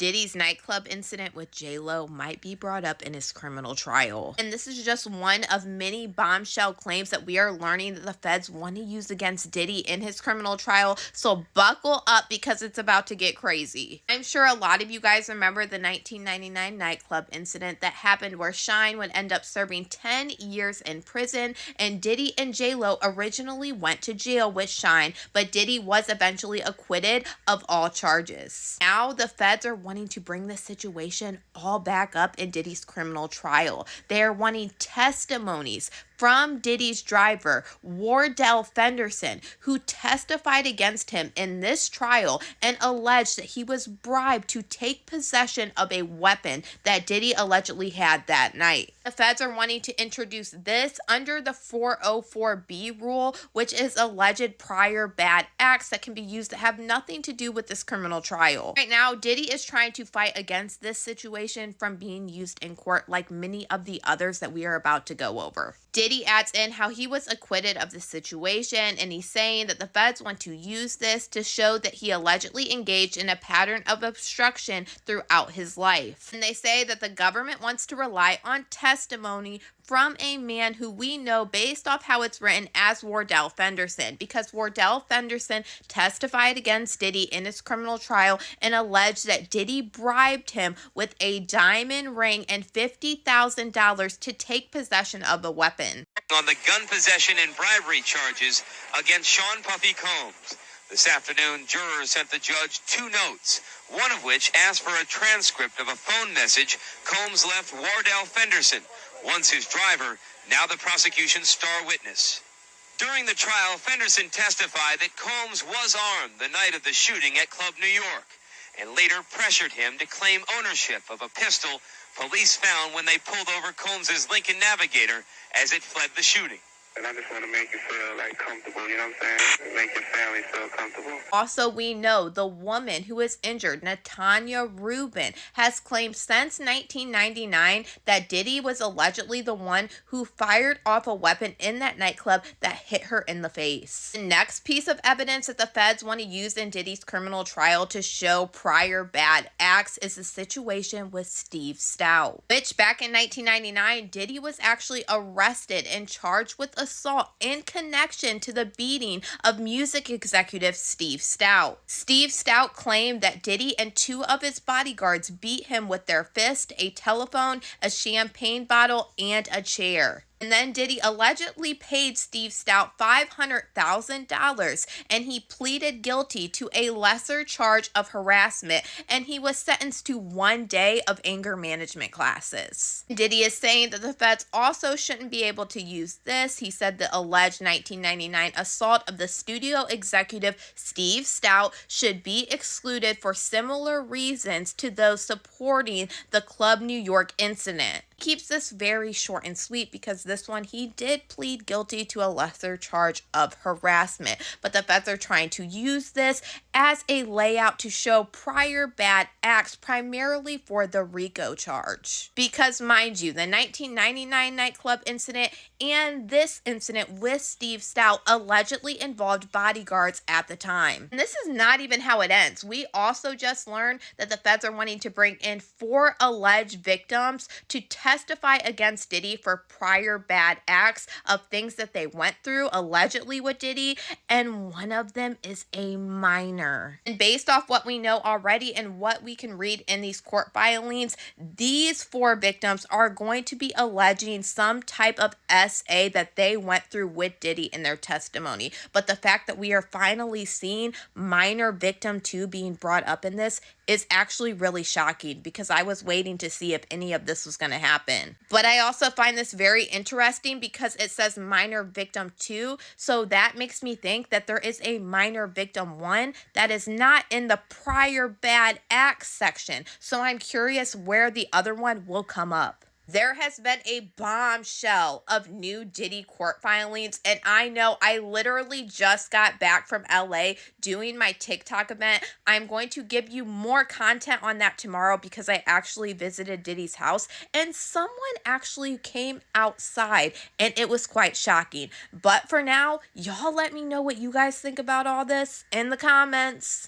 Diddy's nightclub incident with J-Lo might be brought up in his criminal trial. And this is just one of many bombshell claims that we are learning that the feds want to use against Diddy in his criminal trial. So buckle up because it's about to get crazy. I'm sure a lot of you guys remember the 1999 nightclub incident that happened where Shine would end up serving 10 years in prison, and Diddy and J-Lo originally went to jail with Shine, but Diddy was eventually acquitted of all charges. Now the feds are wanting to bring this situation all back up in Diddy's criminal trial. They are wanting testimonies from Diddy's driver, Wardell Fenderson, who testified against him in this trial and alleged that he was bribed to take possession of a weapon that Diddy allegedly had that night. The feds are wanting to introduce this under the 404B rule, which is alleged prior bad acts that can be used that have nothing to do with this criminal trial. Right now, Diddy is trying to fight against this situation from being used in court like many of the others that we are about to go over. Diddy adds in how he was acquitted of the situation, and he's saying that the feds want to use this to show that he allegedly engaged in a pattern of obstruction throughout his life. And they say that the government wants to rely on testimony from a man who we know based off how it's written as Wardell Fenderson, because Wardell Fenderson testified against Diddy in his criminal trial and alleged that Diddy bribed him with a diamond ring and $50,000 to take possession of a weapon. On the gun possession and bribery charges against Sean Puffy Combs. This afternoon, jurors sent the judge 2 notes, one of which asked for a transcript of a phone message Combs left Wardell Fenderson, once his driver, now the prosecution's star witness. During the trial, Fenderson testified that Combs was armed the night of the shooting at Club New York, and later pressured him to claim ownership of a pistol police found when they pulled over Combs' Lincoln Navigator as it fled the shooting. And I just want to make you feel like comfortable, you know what I'm saying? Make your family feel comfortable. Also, we know the woman who was injured, Natanya Rubin, has claimed since 1999 that Diddy was allegedly the one who fired off a weapon in that nightclub that hit her in the face. The next piece of evidence that the feds want to use in Diddy's criminal trial to show prior bad acts is the situation with Steve Stout, which back in 1999, Diddy was actually arrested and charged with assault in connection to the beating of music executive Steve Stout. Steve Stout claimed that Diddy and 2 of his bodyguards beat him with their fist, a telephone, a champagne bottle, and a chair. And then Diddy allegedly paid Steve Stout $500,000, and he pleaded guilty to a lesser charge of harassment, and he was sentenced to 1 day of anger management classes. Diddy is saying that the feds also shouldn't be able to use this. He said the alleged 1999 assault of the studio executive Steve Stout should be excluded for similar reasons to those supporting the Club New York incident. Keeps this very short and sweet because this one he did plead guilty to a lesser charge of harassment, but the feds are trying to use this as a layout to show prior bad acts primarily for the RICO charge. Because mind you, the 1999 nightclub incident and this incident with Steve Stout allegedly involved bodyguards at the time. And this is not even how it ends. We also just learned that the feds are wanting to bring in 4 alleged victims to testify against Diddy for prior bad acts of things that they went through allegedly with Diddy, and one of them is a minor. And based off what we know already and what we can read in these court filings, these 4 victims are going to be alleging some type of SA that they went through with Diddy in their testimony. But the fact that we are finally seeing minor victim 2 being brought up in this is actually really shocking, because I was waiting to see if any of this was going to happen. But I also find this very interesting because it says minor victim 2, so that makes me think that there is a minor victim 1 that is not in the prior bad acts section. So I'm curious where the other one will come up. There has been a bombshell of new Diddy court filings, and I know I literally just got back from LA doing my TikTok event. I'm going to give you more content on that tomorrow because I actually visited Diddy's house and someone actually came outside and it was quite shocking. But for now, y'all let me know what you guys think about all this in the comments.